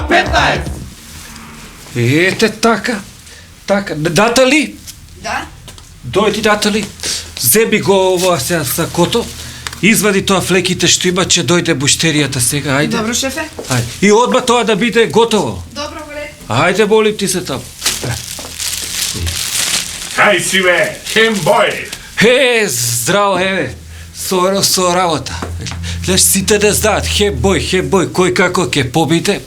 K15! Ете така. Натали? Да? Дојди, Натали. Зеби го ова сега сакото. Извади тоа флеките што има, че дојде буштеријата сега. Ајде. Добро, шефе. Ајде. И одма тоа да биде готово. Добро, голе. Ајде, молим ти се таму. Кај си бе, хембој! Здраво, еве. Со работа. Гледаш, сите да знаат, хембој, кој како ќе побиде.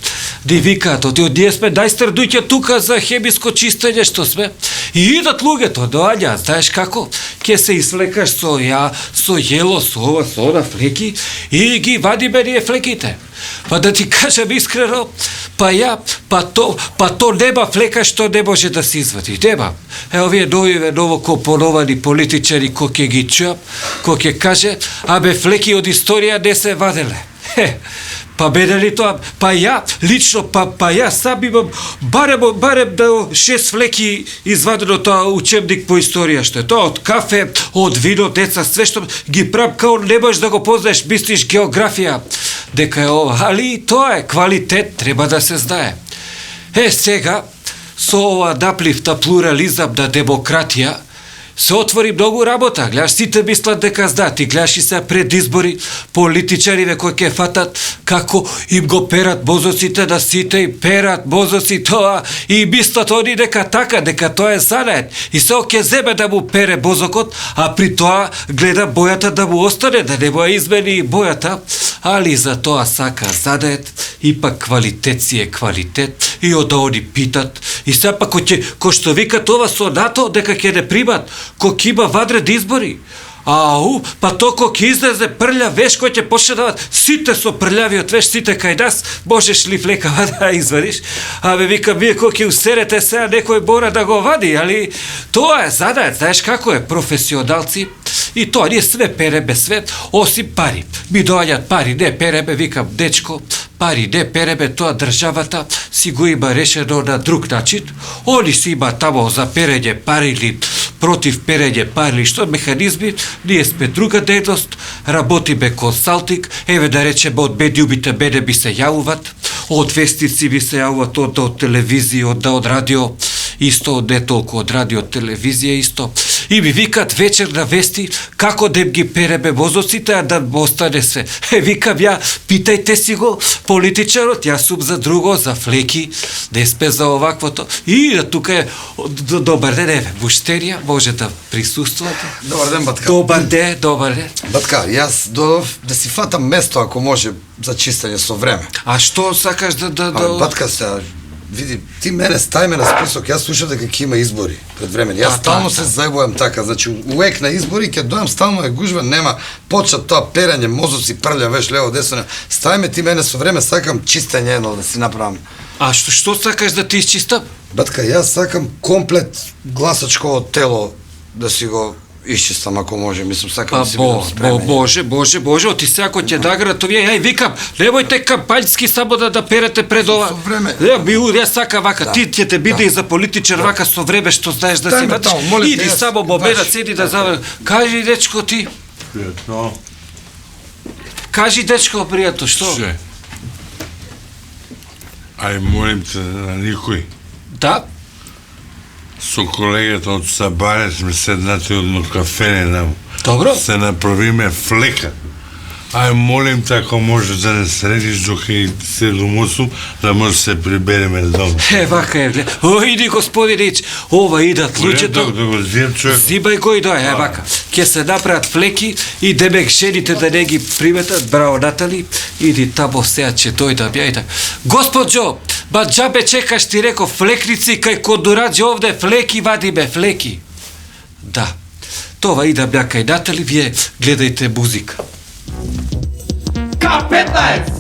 Ди викаат, од ние сме најстрадујќа тука за хемиско чистење што сме. И идат луѓето, доаѓаат, знаеш како? Ке се исфлекаш со јело, со ова, со она флеки и ги вадиме ние флеките. Па да ти кажам искрено, па то нема флека што не може да се извади, нема. Ево овие ново компоновани политичари кој ќе ги чуам, кој ќе каже, абе флеки од историја не се ваделе. Па беде ли тоа? Па ја, лично, па ја сам имам барем да 6 флеки извадено тоа учебник по историја што е. Тоа од кафе, од вино, деца, све што ги правам као не можеш да го познаеш, мислиш географија, дека е ова. Али тоа е квалитет, треба да се знае. Сега, со ова наплив на плурализам, на демократија, се отвори многу работа. Гледаш, сите мислат дека знаат. И гледаш и се пред избори политичариве кои ќе фатат како им го перат мозоците, да сите им перат мозоци тоа и мислат они дека тоа е занает. И се ќе земе да му пере мозокот, а при тоа гледа бојата да му остане, да не му измени бојата. Али за тоа сака занает, ипак квалитет си е квалитет. И од они питат. И сепак кој што викат ова со НАТО, дека ќе не примат, кој има вадред избори. Па то кој излезе прљав веш, кој ќе почне да дават сите со прљавиот веш, сите кај нас, можеш ли флекава да извадиш? Абе, викам, вие кој ќе усерете сега, некој мора да го вади, али тоа е задајат, знаеш како е, професионалци, и тоа ние све переме, све, осим пари. Ми доаѓаат пари, не переме, викам, дечко, пари не переме, тоа државата си го има решено на друг начин. Они си има тамо за перење пари или против перење пари, што механизми, ние сме друга дејност, работиме консалтинг, еве да речеме од медиумите мене би се јавуват, од вестници би се јавуват, од телевизија, од радио, исто, не толку од радио, телевизија исто. И ми викат вечер на вести како да ги переме мозоците, а да остане се. Викам ја, питајте си го политичарот, јас сум за друго, за флеки, не сме за оваквото. И тука е, добар ден, еве, буштерија, може да присуствувате. Добар ден, батка. Добар ден. Батка, јас додов да си фатам место, ако може, за чистење со време. А што сакаш да... Батка, сега, види, ти мене стави ме на список, јас слушав дека ќе има избори пред време. Јас стално се зајбувам така, значи уек на избори ќе дојам, стално е гужва, нема почат тоа перење, мозоци прља веш лево десно. Стави ме ти мене со време, сакам чистење едно да си направам. А што сакаш да ти исчистам? Батка, јас сакам комплет гласачко тело да си го исчистам, ако може, мислам, сакам да си бидам спремен. Боже, оти сега кој ќе наградат овие, ја викам, немојте кампањски само да перете пред ова. Со време. Ја сака вака, ти ќе те биде и за политичар вака со време што знаеш да си вачиш. Иди само момент, седи да завр. Кажи, дечко, ти. Пријатно. Кажи, дечко, пријатно, што? Ше. Ај, молим те, на никој. Да? Со колегата од Сабаре сме седнати одно кафене нам. Добро. Се направиме флека. Ај, молим те, ако може да не средиш до кај 7-8, да може се прибереме дома. Вака е, гледа. Иди, господинич, ова идат луѓето. Да го зијам човек. Зибај го и доја, вака. Ке се направат флеки и демек жените да не ги приметат. Браво, Натали. Иди тамо сега, че дојдам ја и така. Господжо, ба джабе чекаш, ти реко, флекници кај Кондураđe овде, флеки вадиме, флеки. Да. Това идам ја кај Натали, вие гледајте музика. K15!